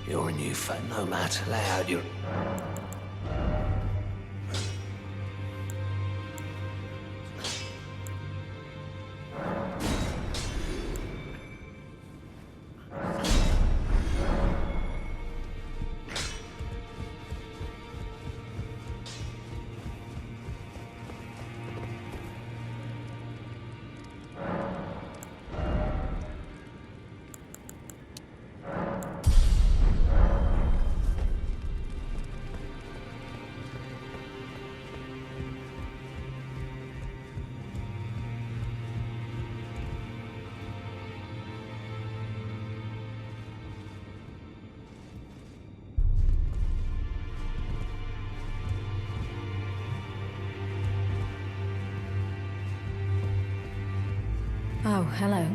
You're a new fat nomad. Lay out your... Oh, hello.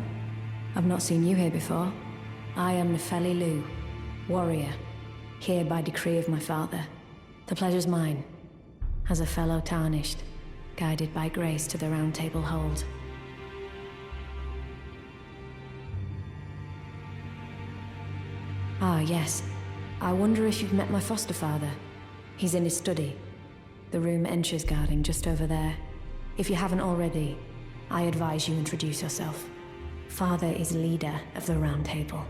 I've not seen you here before. I am Nefeli Lu, warrior, here by decree of my father. The pleasure's mine, as a fellow tarnished, guided by grace to the Round Table hold. Ah, yes. I wonder if you've met my foster father. He's in his study. The room Encher's guarding just over there. If you haven't already, I advise you introduce yourself. Father is leader of the Round Table.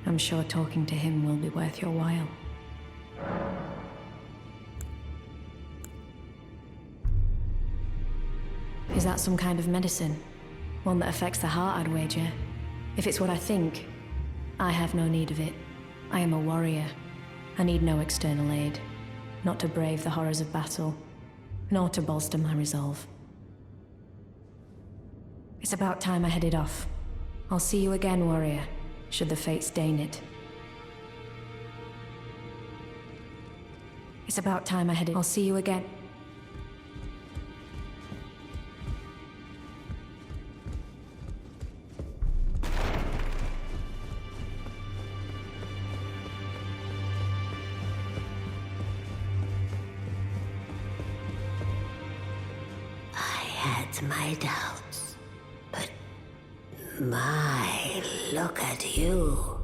I'm sure talking to him will be worth your while. Is that some kind of medicine? One that affects the heart, I'd wager. If it's what I think, I have no need of it. I am a warrior. I need no external aid. Not to brave the horrors of battle, nor to bolster my resolve. It's about time I headed off. I'll see you again, warrior, should the fates deign it. It's about time I headed... I'll see you again. I had my doubts. My, look at you.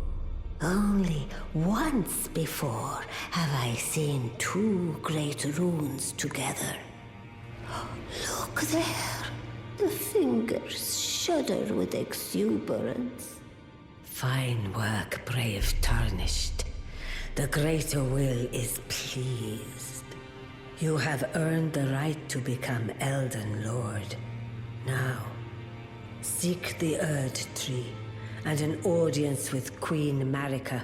Only once before have I seen two great runes together. Look there. The fingers shudder with exuberance. Fine work, brave Tarnished. The Greater Will is pleased. You have earned the right to become Elden Lord. Now, seek the Erd Tree and an audience with Queen Marika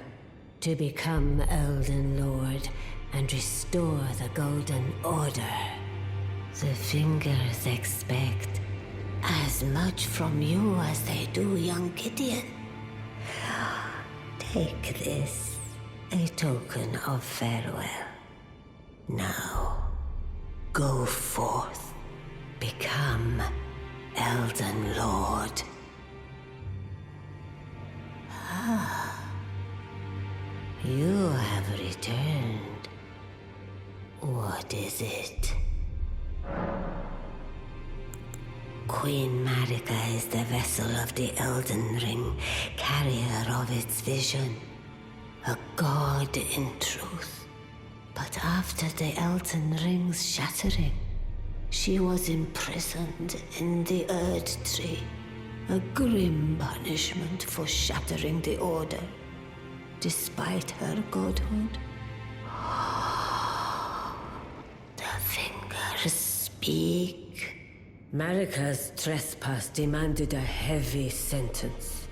to become Elden Lord and restore the Golden Order. The fingers expect as much from you as they do young Gideon. Take this, a token of farewell. Now, go forth, become Elden Lord. You have returned. What is it? Queen Marika is the vessel of the Elden Ring, carrier of its vision. A god in truth. But after the Elden Ring's shattering, she was imprisoned in the Erd Tree. A grim punishment for shattering the Order, despite her godhood. The fingers speak. Marika's trespass demanded a heavy sentence.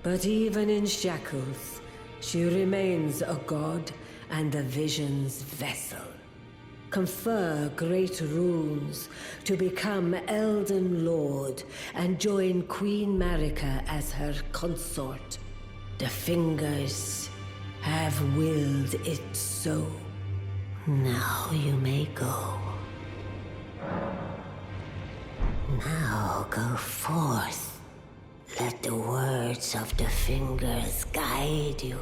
But even in shackles, she remains a god and the Vision's vessel. Confer great runes to become Elden Lord and join Queen Marika as her consort. The fingers have willed it so. Now you may go. Now go forth. Let the words of the fingers guide you.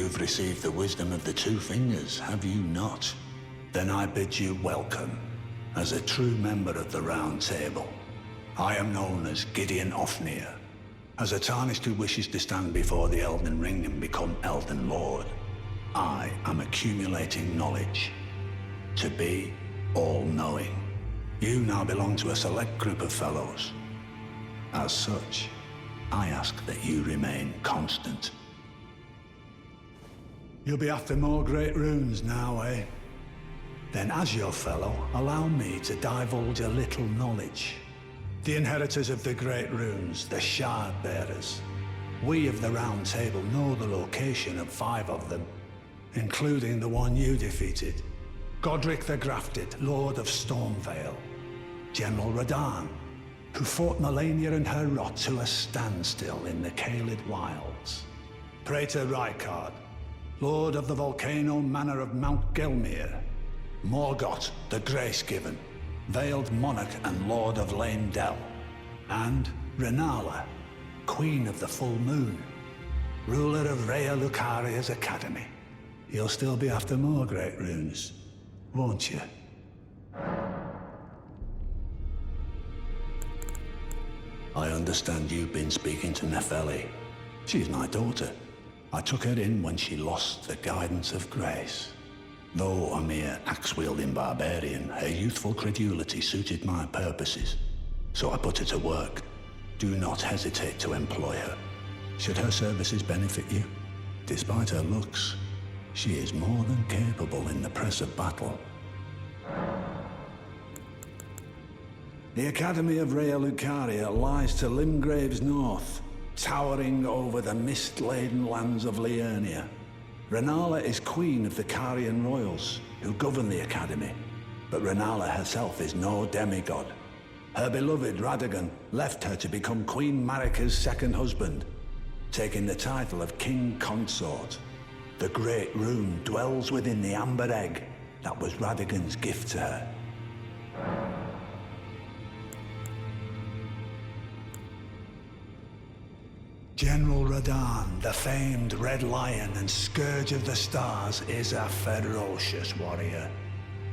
You've received the wisdom of the Two Fingers, have you not? Then I bid you welcome, as a true member of the Round Table. I am known as Gideon Ofnir, as a Tarnished who wishes to stand before the Elden Ring and become Elden Lord. I am accumulating knowledge, to be all-knowing. You now belong to a select group of fellows. As such, I ask that you remain constant. You'll be after more great runes now, eh? Then as your fellow, allow me to divulge a little knowledge. The inheritors of the great runes, the Shard Bearers. We of the Round Table know the location of 5 of them, including the one you defeated. Godric the Grafted, Lord of Stormvale. General Radahn, who fought Melania and her rot to a standstill in the Caelid Wilds. Praetor Rykard, Lord of the Volcano Manor of Mount Gelmir. Morgoth, the Grace-Given, Veiled Monarch and Lord of Lane Dell. And Renala, Queen of the Full Moon, ruler of Rhea Lucaria's Academy. You'll still be after more great runes, won't you? I understand you've been speaking to Nepheli. She's my daughter. I took her in when she lost the guidance of grace. Though a mere axe-wielding barbarian, her youthful credulity suited my purposes. So I put her to work. Do not hesitate to employ her. Should her services benefit you, despite her looks, she is more than capable in the press of battle. The Academy of Rhea Lucaria lies to Limgrave's north, towering over the mist-laden lands of Liurnia. Renala is queen of the Carian royals, who govern the Academy, but Renala herself is no demigod. Her beloved Radagon left her to become Queen Marika's second husband, taking the title of King Consort. The Great Rune dwells within the Amber Egg that was Radagon's gift to her. General Radahn, the famed Red Lion and Scourge of the Stars, is a ferocious warrior.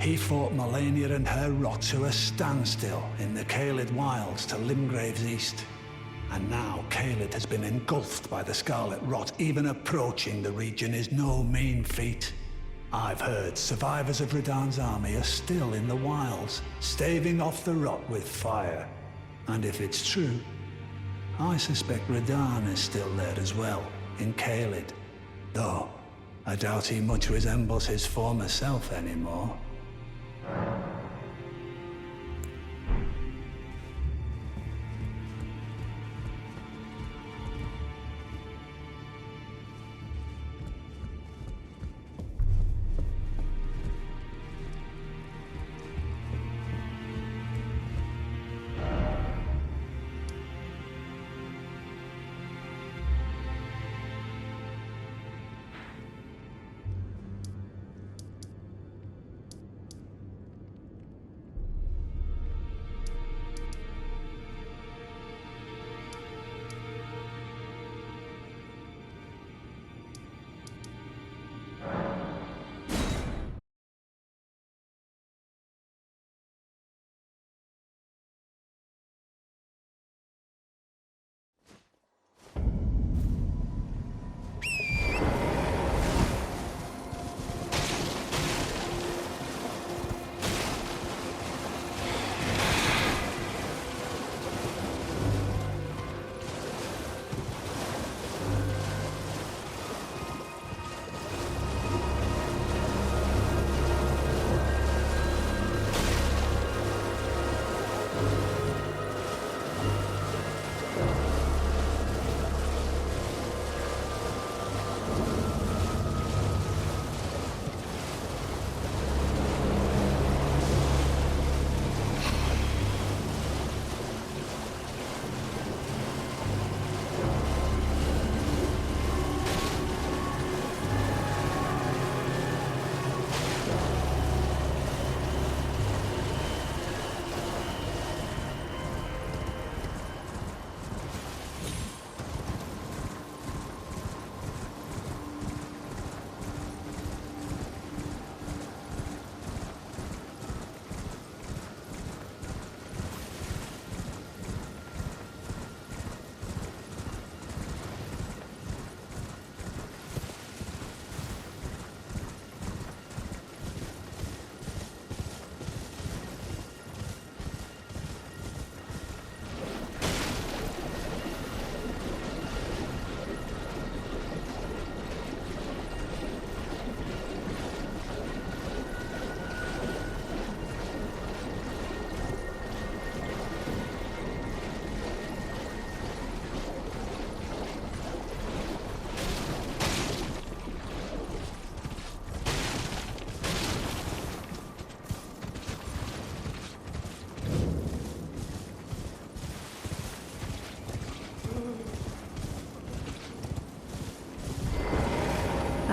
He fought Melania and her rot to a standstill in the Caelid Wilds to Limgrave's east. And now Caelid has been engulfed by the Scarlet Rot. Even approaching the region is no mean feat. I've heard survivors of Radahn's army are still in the wilds, staving off the rot with fire. And if it's true, I suspect Radahn is still there as well, in Caelid. Though, I doubt he much resembles his former self anymore.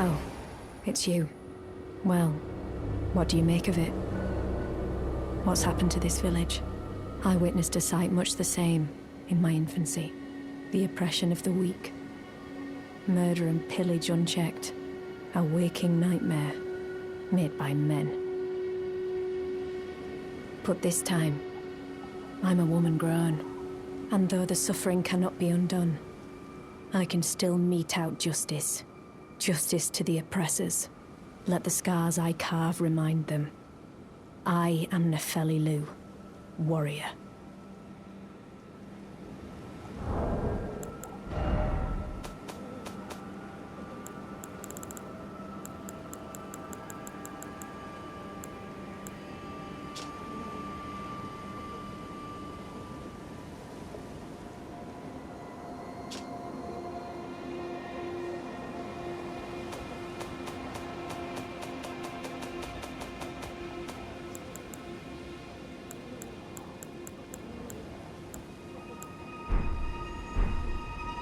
Oh, it's you. Well, what do you make of it? What's happened to this village? I witnessed a sight much the same in my infancy. The oppression of the weak. Murder and pillage unchecked. A waking nightmare made by men. But this time, I'm a woman grown. And though the suffering cannot be undone, I can still mete out justice. Justice to the oppressors. Let the scars I carve remind them. I am Nefeli Lu, warrior.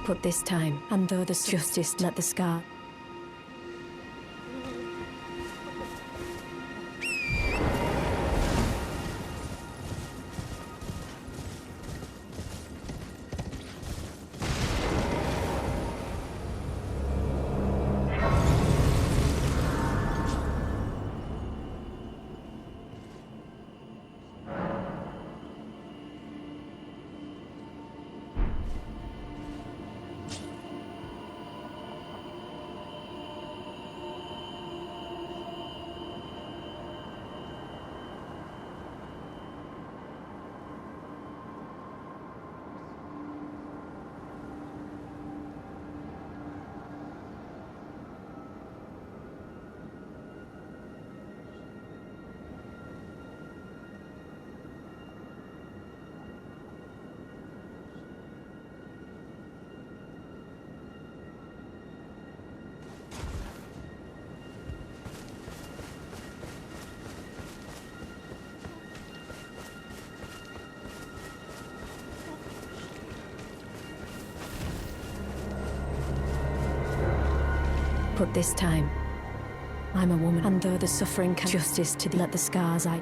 But this time, and though the justice let the scar... But this time, I'm a woman, and though the suffering can... Justice to let the scars I...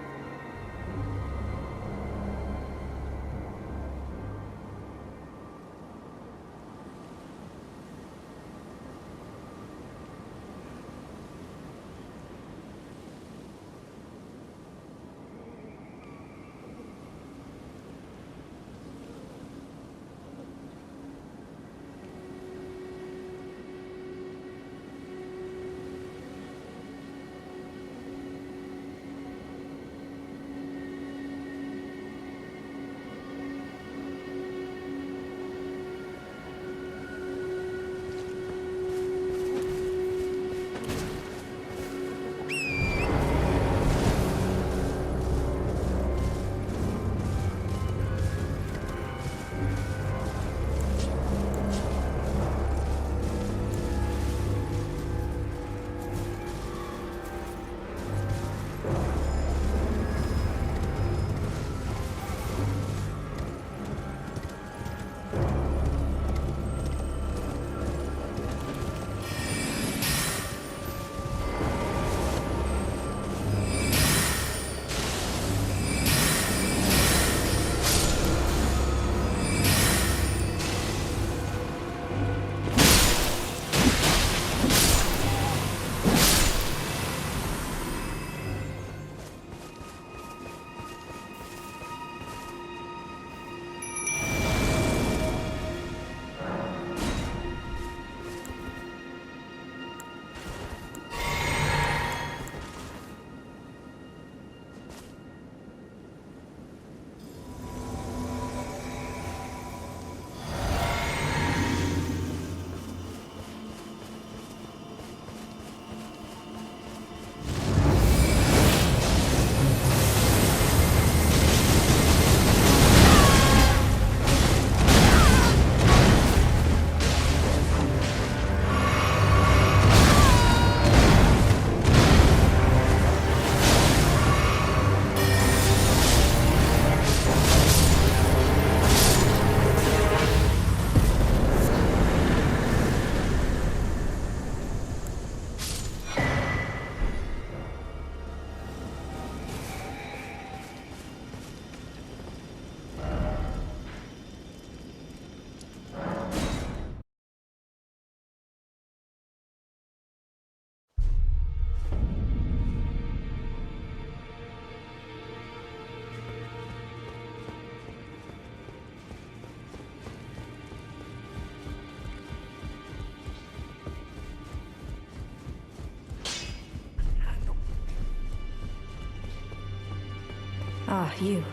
Ah, you.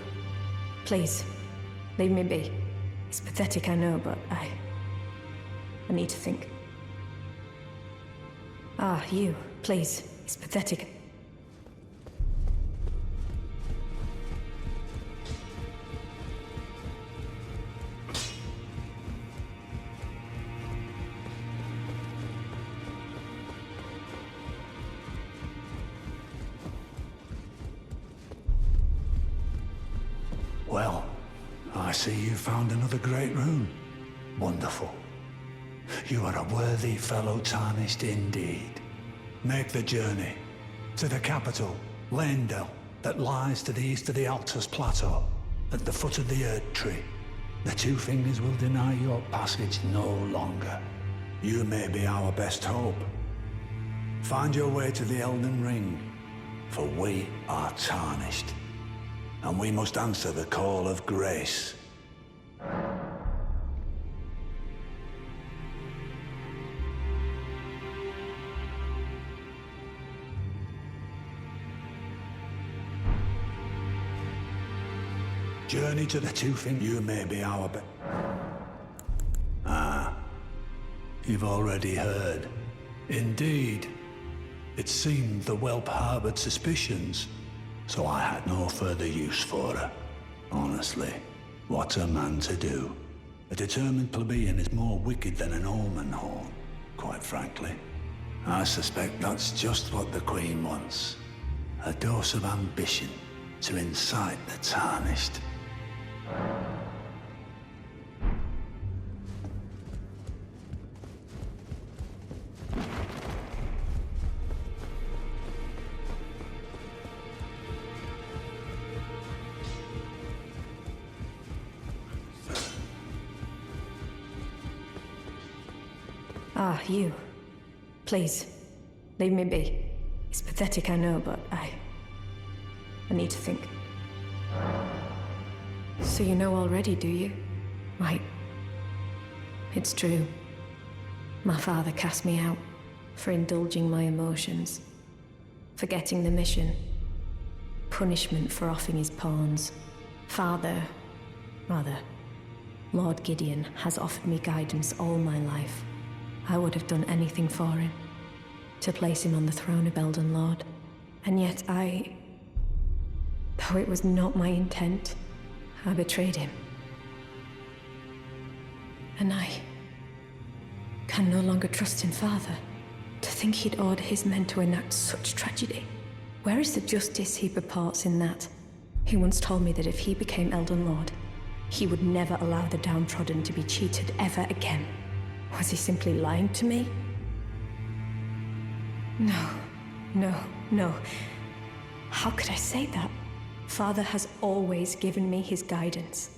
Please, leave me be. It's pathetic, I know, but I need to think. Ah, you. Please, it's pathetic. Well, I see you found another great rune. Wonderful. You are a worthy fellow tarnished indeed. Make the journey to the capital, Leyndell, that lies to the east of the Altus Plateau, at the foot of the Erd Tree. The Two Fingers will deny your passage no longer. You may be our best hope. Find your way to the Elden Ring, for we are tarnished. And we must answer the call of grace. Journey to the Two Fingers. You may be our you've already heard. Indeed. It seemed the whelp harbored suspicions, so I had no further use for her. Honestly, what a man to do. A determined plebeian is more wicked than an omen horn, quite frankly. I suspect that's just what the Queen wants. A dose of ambition to incite the tarnished. Ah, you. Please, leave me be. It's pathetic, I know, but I need to think. So you know already, do you? Right. It's true. My father cast me out for indulging my emotions, forgetting the mission, punishment for offing his pawns. Lord Gideon has offered me guidance all my life. I would have done anything for him, to place him on the throne of Elden Lord. And yet though it was not my intent, I betrayed him. And I can no longer trust in Father. To think he'd order his men to enact such tragedy. Where is the justice he purports in that? He once told me that if he became Elden Lord, he would never allow the downtrodden to be cheated ever again. Was he simply lying to me? No. How could I say that? Father has always given me his guidance.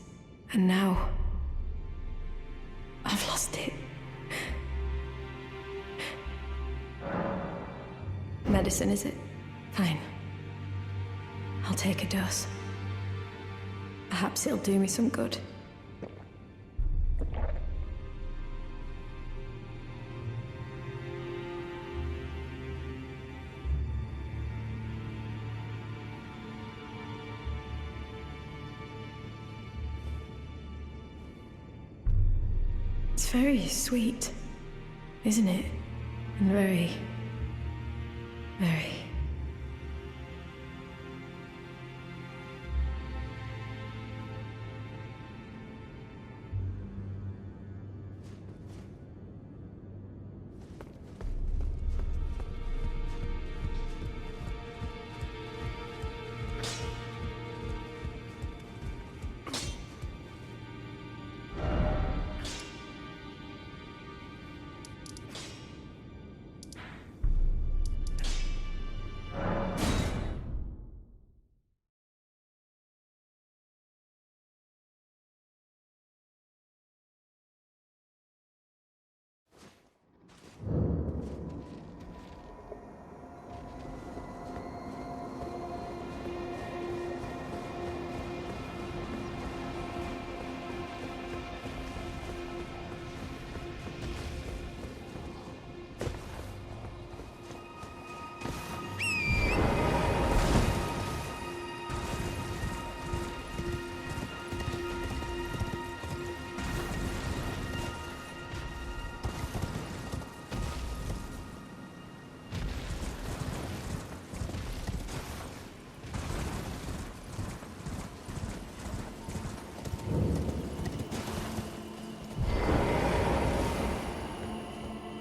And now, I've lost it. Medicine, is it? Fine. I'll take a dose. Perhaps it'll do me some good. It's very sweet, isn't it? And very...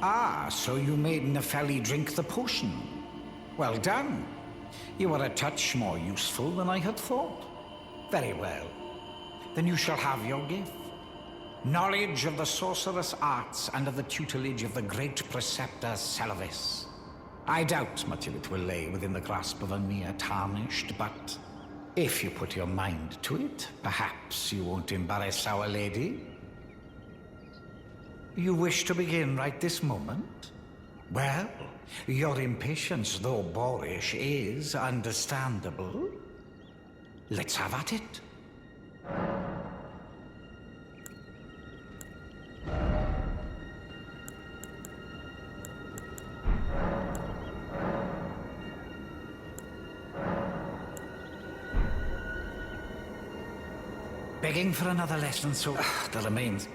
Ah, so you made Nepheli drink the potion. Well done. You are a touch more useful than I had thought. Very well. Then you shall have your gift. Knowledge of the sorcerous arts under the tutelage of the great preceptor Selvis. I doubt much of it will lay within the grasp of a mere tarnished, but if you put your mind to it, perhaps you won't embarrass our lady. You wish to begin right this moment? Well, your impatience, though boorish, is understandable. Let's have at it. Begging for another lesson, so there remains.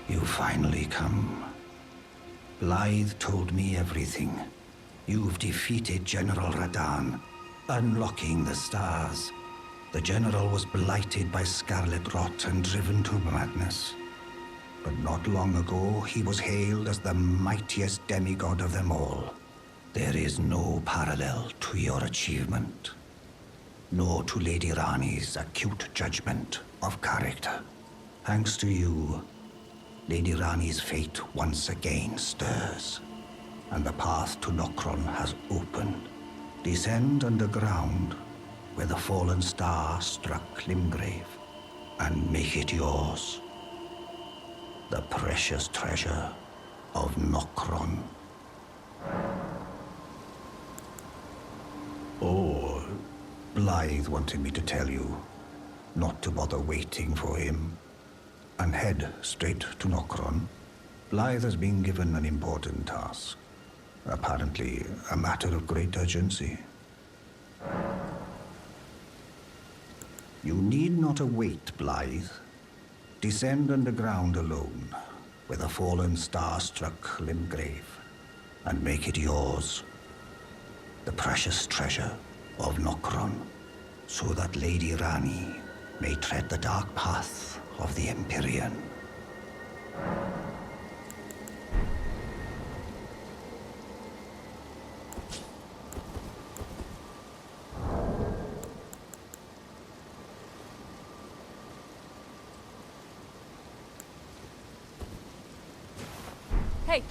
You finally come. Blythe told me everything. You've defeated General Radan, unlocking the stars. The General was blighted by scarlet rot and driven to madness. But not long ago, he was hailed as the mightiest demigod of them all. There is no parallel to your achievement, nor to Lady Rani's acute judgment of character. Thanks to you, Lady Rani's fate once again stirs, and the path to Nokron has opened. Descend underground, where the fallen star struck Limgrave, and make it yours. The precious treasure of Nokron. Oh, Blythe wanted me to tell you not to bother waiting for him, and head straight to Nokron. Blythe has been given an important task. Apparently, a matter of great urgency. You need not await Blythe. Descend underground alone, where the fallen star struck Limgrave, and make it yours. The precious treasure of Nokron, so that Lady Rani may tread the dark path of the Empyrean. Hey,